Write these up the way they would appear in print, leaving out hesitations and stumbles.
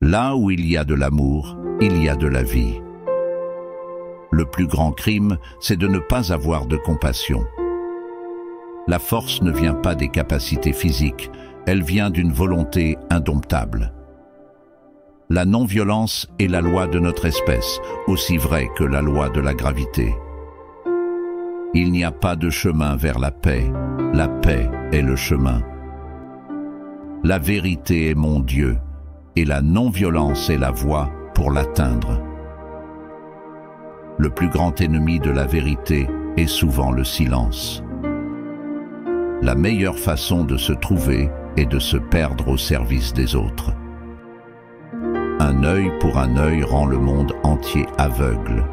Là où il y a de l'amour, il y a de la vie. Le plus grand crime, c'est de ne pas avoir de compassion. La force ne vient pas des capacités physiques, elle vient d'une volonté indomptable. La non-violence est la loi de notre espèce, aussi vraie que la loi de la gravité. Il n'y a pas de chemin vers la paix est le chemin. La vérité est mon Dieu, et la non-violence est la voie pour l'atteindre. Le plus grand ennemi de la vérité est souvent le silence. La meilleure façon de se trouver est de se perdre au service des autres. Un œil pour un œil rend le monde entier aveugle.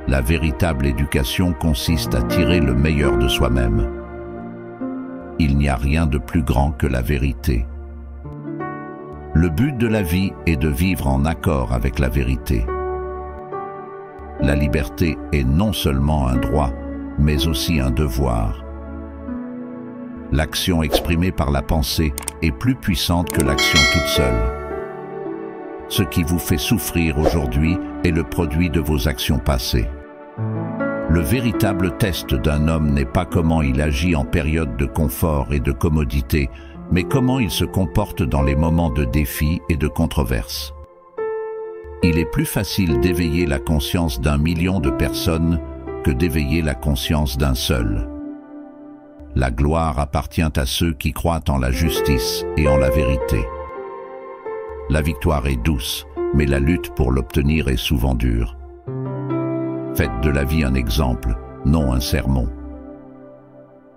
La véritable éducation consiste à tirer le meilleur de soi-même. Il n'y a rien de plus grand que la vérité. Le but de la vie est de vivre en accord avec la vérité. La liberté est non seulement un droit, mais aussi un devoir. L'action exprimée par la pensée est plus puissante que l'action toute seule. Ce qui vous fait souffrir aujourd'hui est le produit de vos actions passées. Le véritable test d'un homme n'est pas comment il agit en période de confort et de commodité, mais comment il se comporte dans les moments de défi et de controverse. Il est plus facile d'éveiller la conscience d'1 million de personnes que d'éveiller la conscience d'un seul. La gloire appartient à ceux qui croient en la justice et en la vérité. La victoire est douce, mais la lutte pour l'obtenir est souvent dure. Faites de la vie un exemple, non un sermon.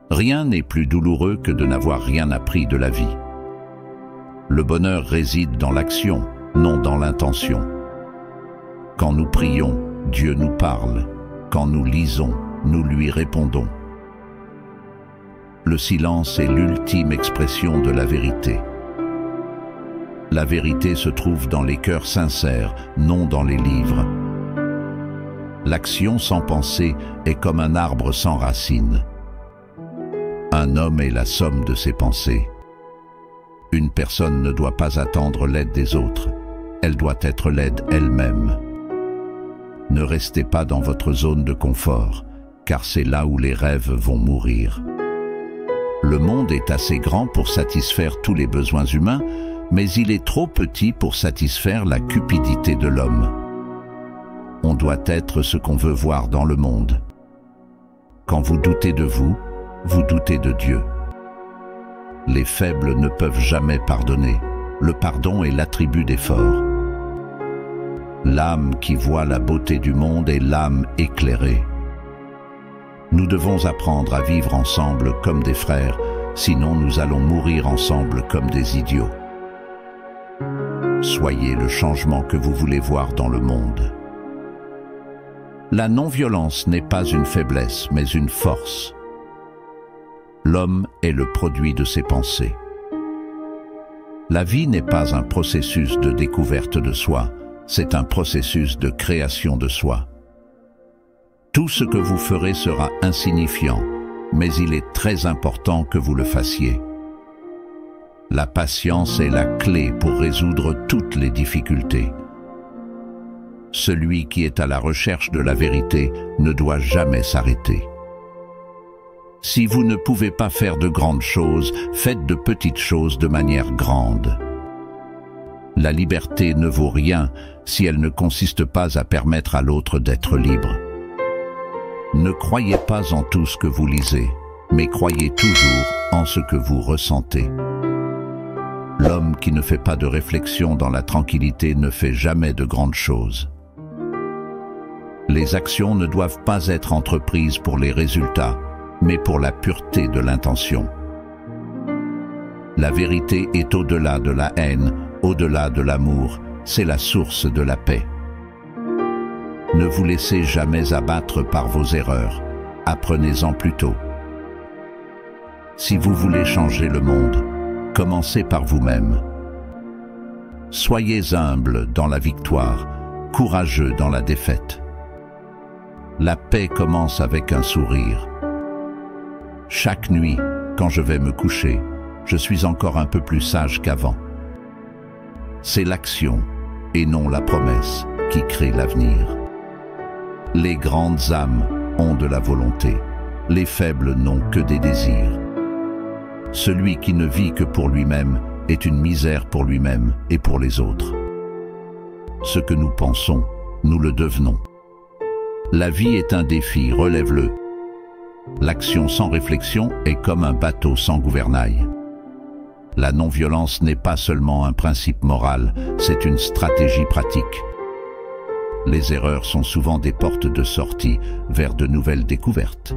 Rien n'est plus douloureux que de n'avoir rien appris de la vie. Le bonheur réside dans l'action, non dans l'intention. Quand nous prions, Dieu nous parle. Quand nous lisons, nous lui répondons. Le silence est l'ultime expression de la vérité. La vérité se trouve dans les cœurs sincères, non dans les livres. L'action sans pensée est comme un arbre sans racines. Un homme est la somme de ses pensées. Une personne ne doit pas attendre l'aide des autres, elle doit être l'aide elle-même. Ne restez pas dans votre zone de confort, car c'est là où les rêves vont mourir. Le monde est assez grand pour satisfaire tous les besoins humains, mais il est trop petit pour satisfaire la cupidité de l'homme. On doit être ce qu'on veut voir dans le monde. Quand vous doutez de vous, vous doutez de Dieu. Les faibles ne peuvent jamais pardonner. Le pardon est l'attribut des forts. L'âme qui voit la beauté du monde est l'âme éclairée. Nous devons apprendre à vivre ensemble comme des frères, sinon nous allons mourir ensemble comme des idiots. Soyez le changement que vous voulez voir dans le monde. La non-violence n'est pas une faiblesse, mais une force. L'homme est le produit de ses pensées. La vie n'est pas un processus de découverte de soi, c'est un processus de création de soi. Tout ce que vous ferez sera insignifiant, mais il est très important que vous le fassiez. La patience est la clé pour résoudre toutes les difficultés. Celui qui est à la recherche de la vérité ne doit jamais s'arrêter. Si vous ne pouvez pas faire de grandes choses, faites de petites choses de manière grande. La liberté ne vaut rien si elle ne consiste pas à permettre à l'autre d'être libre. Ne croyez pas en tout ce que vous lisez, mais croyez toujours en ce que vous ressentez. L'homme qui ne fait pas de réflexion dans la tranquillité ne fait jamais de grandes choses. Les actions ne doivent pas être entreprises pour les résultats, mais pour la pureté de l'intention. La vérité est au-delà de la haine, au-delà de l'amour, c'est la source de la paix. Ne vous laissez jamais abattre par vos erreurs, apprenez-en plutôt. Si vous voulez changer le monde, commencez par vous-même. Soyez humble dans la victoire, courageux dans la défaite. La paix commence avec un sourire. Chaque nuit, quand je vais me coucher, je suis encore un peu plus sage qu'avant. C'est l'action, et non la promesse, qui crée l'avenir. Les grandes âmes ont de la volonté, les faibles n'ont que des désirs. Celui qui ne vit que pour lui-même est une misère pour lui-même et pour les autres. Ce que nous pensons, nous le devenons. La vie est un défi, relève-le. L'action sans réflexion est comme un bateau sans gouvernail. La non-violence n'est pas seulement un principe moral, c'est une stratégie pratique. Les erreurs sont souvent des portes de sortie vers de nouvelles découvertes.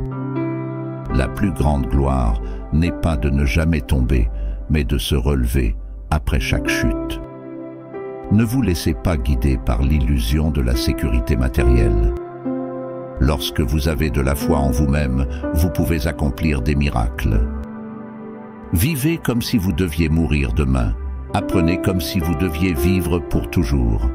La plus grande gloire n'est pas de ne jamais tomber, mais de se relever après chaque chute. Ne vous laissez pas guider par l'illusion de la sécurité matérielle. Lorsque vous avez de la foi en vous-même, vous pouvez accomplir des miracles. Vivez comme si vous deviez mourir demain. Apprenez comme si vous deviez vivre pour toujours.